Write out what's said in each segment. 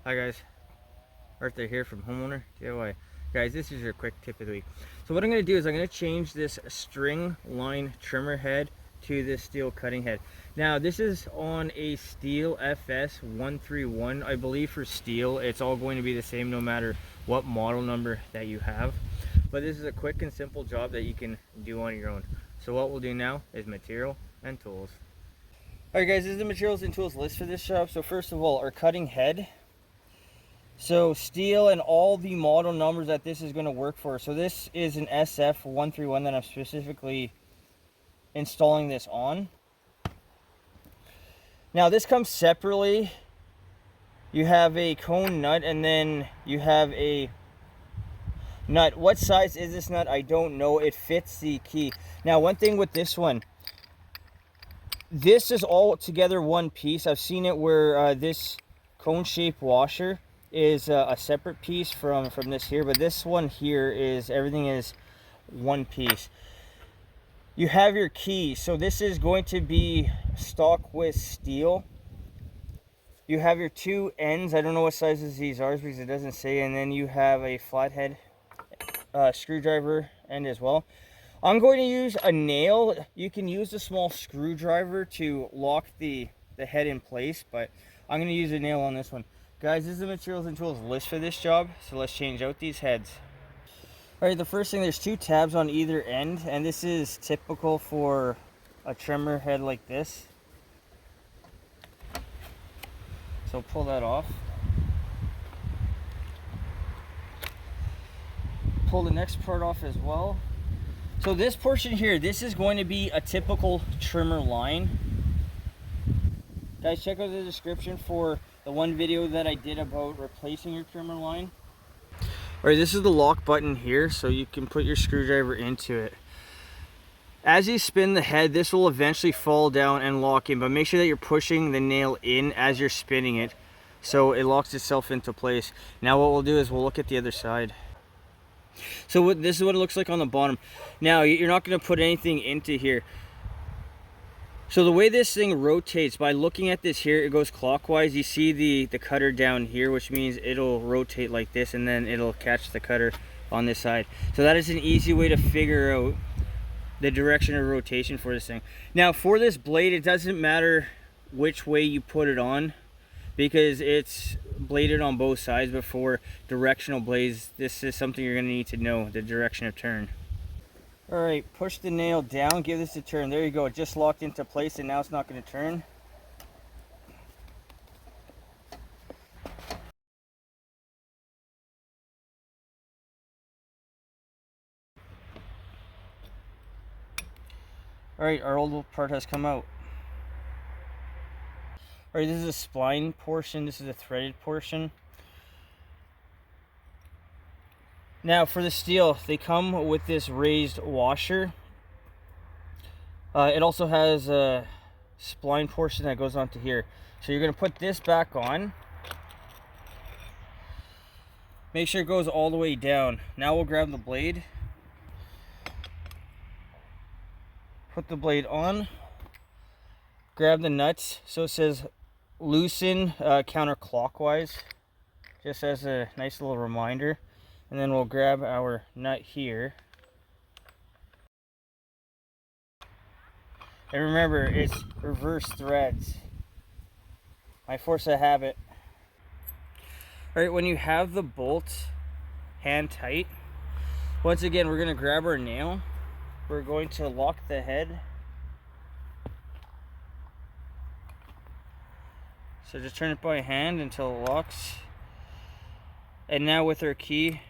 Hi guys, Arthur here from Homeowner DIY. Guys, this is your quick tip of the week. So what I'm going to do is I'm going to change this string line trimmer head to this Stihl cutting head. Now this is on a Stihl FS131, I believe. For Stihl, it's all going to be the same no matter what model number that you have. But this is a quick and simple job that you can do on your own. So what we'll do now is material and tools. Alright guys, this is the materials and tools list for this job. So first of all, our cutting head. So Stihl and all the model numbers that this is going to work for. So this is an SF131 that I'm specifically installing this on. Now this comes separately. You have a cone nut and then you have a nut. What size is this nut? I don't know. It fits the key. Now one thing with this one, this is all together one piece. I've seen it where this cone shaped washer is a separate piece from this here, but this one here is everything is one piece. You have your key, so this is going to be stock with Stihl. You have your two ends. I don't know what sizes these are because it doesn't say, and then you have a flathead screwdriver end as well. I'm going to use a nail. You can use a small screwdriver to lock the head in place, but I'm going to use a nail on this one. Guys, this is the materials and tools list for this job, so let's change out these heads. Alright, the first thing, there's two tabs on either end, and this is typical for a trimmer head like this. So pull that off. Pull the next part off as well. So this portion here, this is going to be a typical trimmer line. Guys, check out the description for the one video that I did about replacing your trimmer line. Alright, this is the lock button here, so you can put your screwdriver into it. As you spin the head, this will eventually fall down and lock in, but make sure that you're pushing the nail in as you're spinning it so it locks itself into place. Now what we'll do is we'll look at the other side. So this is what it looks like on the bottom. Now you're not going to put anything into here. So the way this thing rotates, by looking at this here, it goes clockwise. You see the cutter down here, which means it'll rotate like this, and then it'll catch the cutter on this side. So that is an easy way to figure out the direction of rotation for this thing. Now for this blade, it doesn't matter which way you put it on because it's bladed on both sides, but for directional blades, this is something you're going to need to know, the direction of turn. Alright, push the nail down, give this a turn. There you go, it just locked into place and now it's not going to turn. Alright, our old part has come out. Alright, this is a spline portion, this is a threaded portion. Now for the Stihl, they come with this raised washer. It also has a spline portion that goes onto here. So you're going to put this back on. Make sure it goes all the way down. Now we'll grab the blade. Put the blade on. Grab the nuts. So it says loosen counterclockwise. Just as a nice little reminder. And then we'll grab our nut here. And remember, it's reverse threads. My force of habit. Alright, when you have the bolt hand tight, once again, we're going to grab our nail. We're going to lock the head. So just turn it by hand until it locks. And now with our key,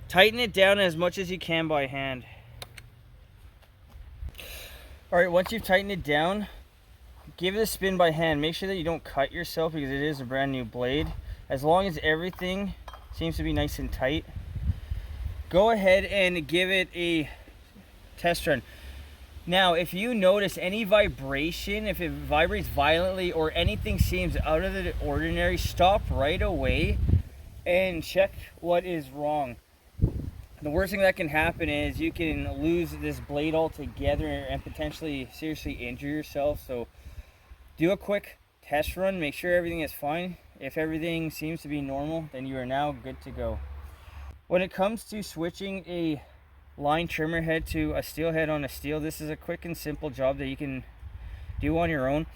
tighten it down as much as you can by hand. Alright, once you've tightened it down, give it a spin by hand. Make sure that you don't cut yourself because it is a brand new blade. As long as everything seems to be nice and tight, go ahead and give it a test run. Now, if you notice any vibration, if it vibrates violently or anything seems out of the ordinary, stop right away and check what is wrong. The worst thing that can happen is you can lose this blade altogether and potentially seriously injure yourself. So do a quick test run, make sure everything is fine. If everything seems to be normal, then you are now good to go. When it comes to switching a line trimmer head to a Stihl head on a Stihl, this is a quick and simple job that you can do on your own.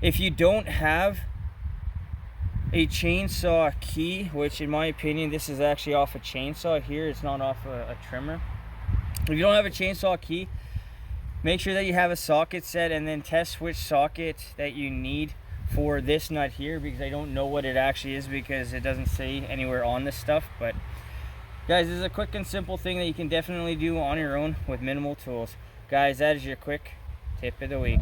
If you don't have a chainsaw key, which in my opinion, this is actually off a chainsaw here, it's not off a trimmer. If you don't have a chainsaw key, make sure that you have a socket set, and then test which socket that you need for this nut here, because I don't know what it actually is because it doesn't say anywhere on this stuff. But guys, this is a quick and simple thing that you can definitely do on your own with minimal tools. Guys, that is your quick tip of the week.